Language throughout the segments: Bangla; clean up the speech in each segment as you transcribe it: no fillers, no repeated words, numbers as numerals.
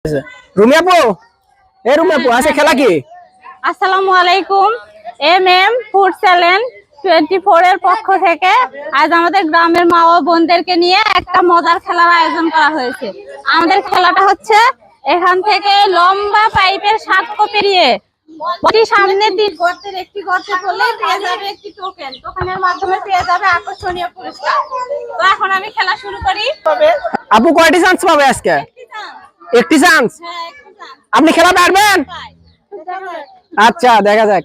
রুমি আপু, রুমি আপু আছে খেলা কি? আসসালামু আলাইকুম। MM ফুড চ্যালেঞ্জ 24 এর পক্ষ থেকে আজ আমাদের গ্রামের মা ও বোনদেরকে নিয়ে একটা মজার খেলার আয়োজন করা হয়েছে। আমাদের খেলাটা হচ্ছে এখান থেকে লম্বা পাইপের 7 কো পেরিয়ে প্রতি সামনে 3 গর্তের একটি গর্তে পড়লে পেয়ে যাবে একটি টোকেন। টোকেনের মাধ্যমে পেয়ে যাবে আকর্ষণীয় পুরস্কার। তো এখন আমি খেলা শুরু করি। আপু কয়টি চান্স পাবে আজকে? একটি চান্স। হ্যাঁ, একটি চান্স। আপনি খেলা পারবেন? আচ্ছা দেখা যাক।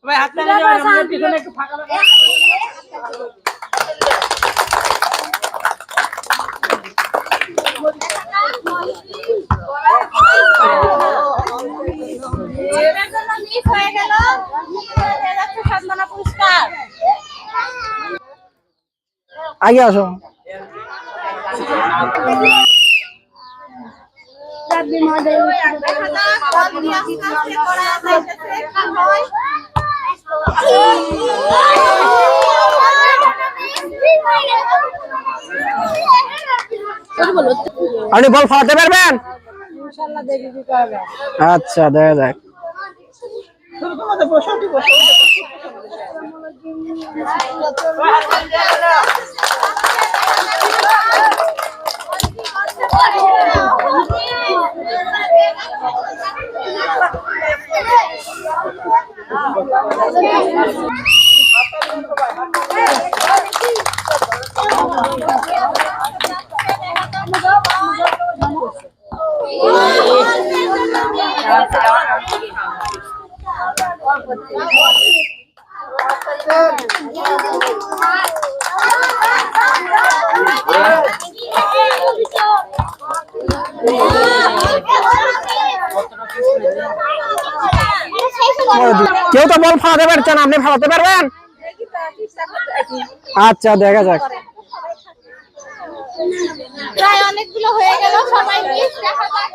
ভাই হাত টানে যাবেন, আমাদের পিছনে একটু ফাঁকা রাখবেন। আগে আসো। আপনি বল ফালাতে পারবেন? আচ্ছা দেখা যাক। কেউ তো বল ফালাতে পারছেন, আপনি ফালাতে পারবেন? আচ্ছা দেখা যাক। প্রায় অনেকগুলো হয়ে গেল, সবাই প্লিজ দেখা যাক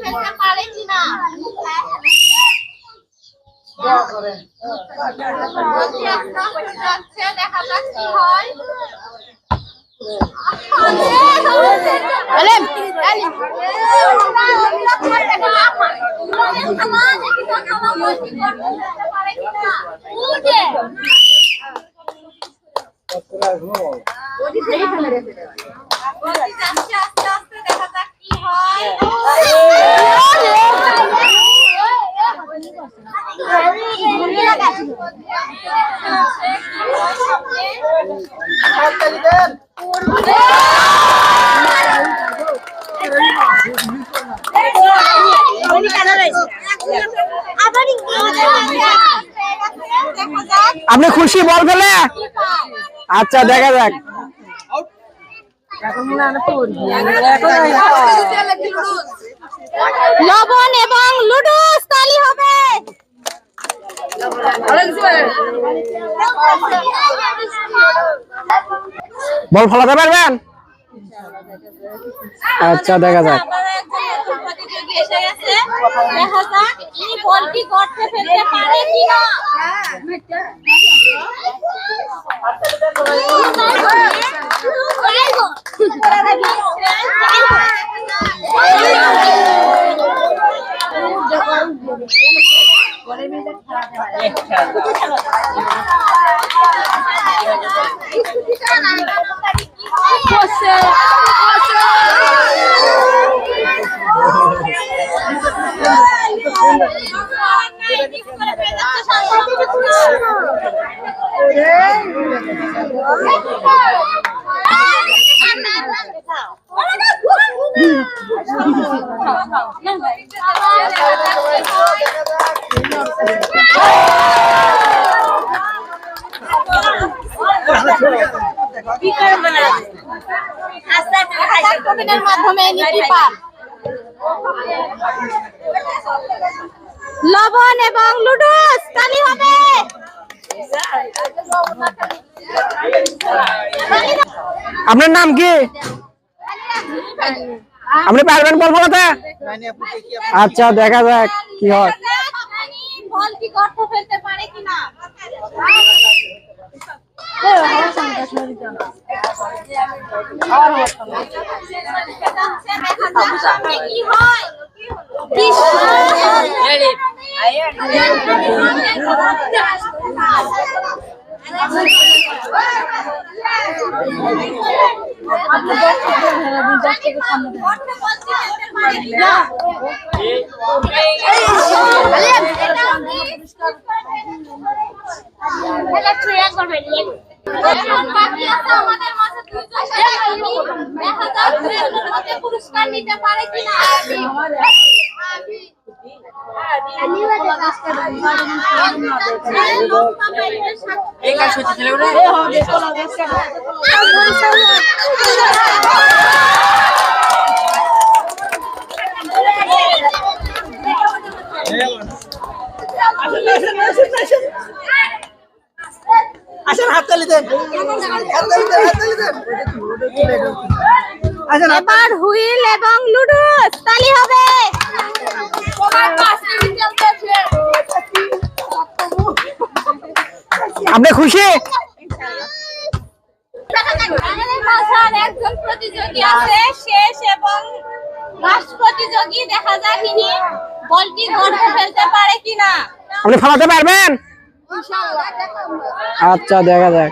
ফেলতে পারে কিনা। দেখা যাক কি হয়। আস্তে আস্তে দেখা যাক কি হয়। আপনি খুশি বল ফেলে? আচ্ছা দেখা যাক। লবণ এবং লুডুস তালি হবে। বল ফলাতে পারবেন? আচ্ছা দেখা যাক। দেখা যাক এই বলটি গর্তে ফেলতে পারে কিনা। লবণ এবং লুডুস তালি হবে। আপনার নাম কি? আপনি পারবেন বল ফলাতে? আচ্ছা দেখা যাক কি হয়। বলটি গর্তে ফেলতে পারে কিনা। কি হয় পুরস্কার নিতে পারে কিনা এই কাজ হচ্ছে ছেলেগুলো আসেন হাততালি দেন এবার হুইল এবং লুডুস তালি হবে। আপনি খুশি? একজন প্রতিযোগী আছে শেষ এবং লাস্ট প্রতিযোগী, দেখা যাক তিনি বলটি গর্তে ফেলতে পারে কিনা। আপনি ফেলাতে পারবেন? আচ্ছা দেখা যাক।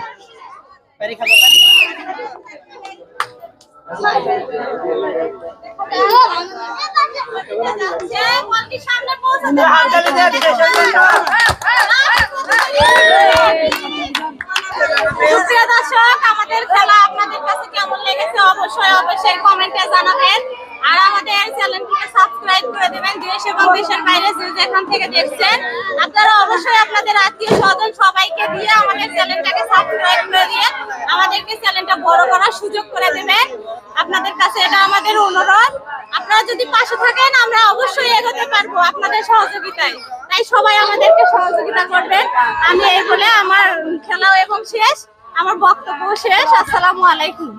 বলটি সামনে পৌঁছাতে হাততালি দেন প্রিয় দর্শক, আমাদের খেলা আপনাদের কাছে কেমন লেগেছে অবশ্যই কমেন্টে জানাবেন। আর আমাদের চ্যানেলটিকে সাবস্ক্রাইব করে দিবেন। দেশ এবং দেশের বাইরে যে যেখান থেকে দেখছেন আপনারা অবশ্যই আপনাদের আত্মীয় স্বজন সবাইকে দিয়ে আমাদের চ্যানেলটাকে সাবস্ক্রাইব করে দিয়ে আমাদেরকে চ্যানেলটা বড় করার সুযোগ করে দেবেন। আপনাদের কাছে এটা আমাদের অনুরোধ। আপনারা যদি পাশে থাকেন আমরা অবশ্যই এগোতে পারবো আপনাদের সহযোগিতায়, তাই সবাই আমাদেরকে সহযোগিতা করবেন। আমি এই বলে আমার খেলাও এবং শেষ, আমার বক্তব্য শেষ। আসসালামু আলাইকুম।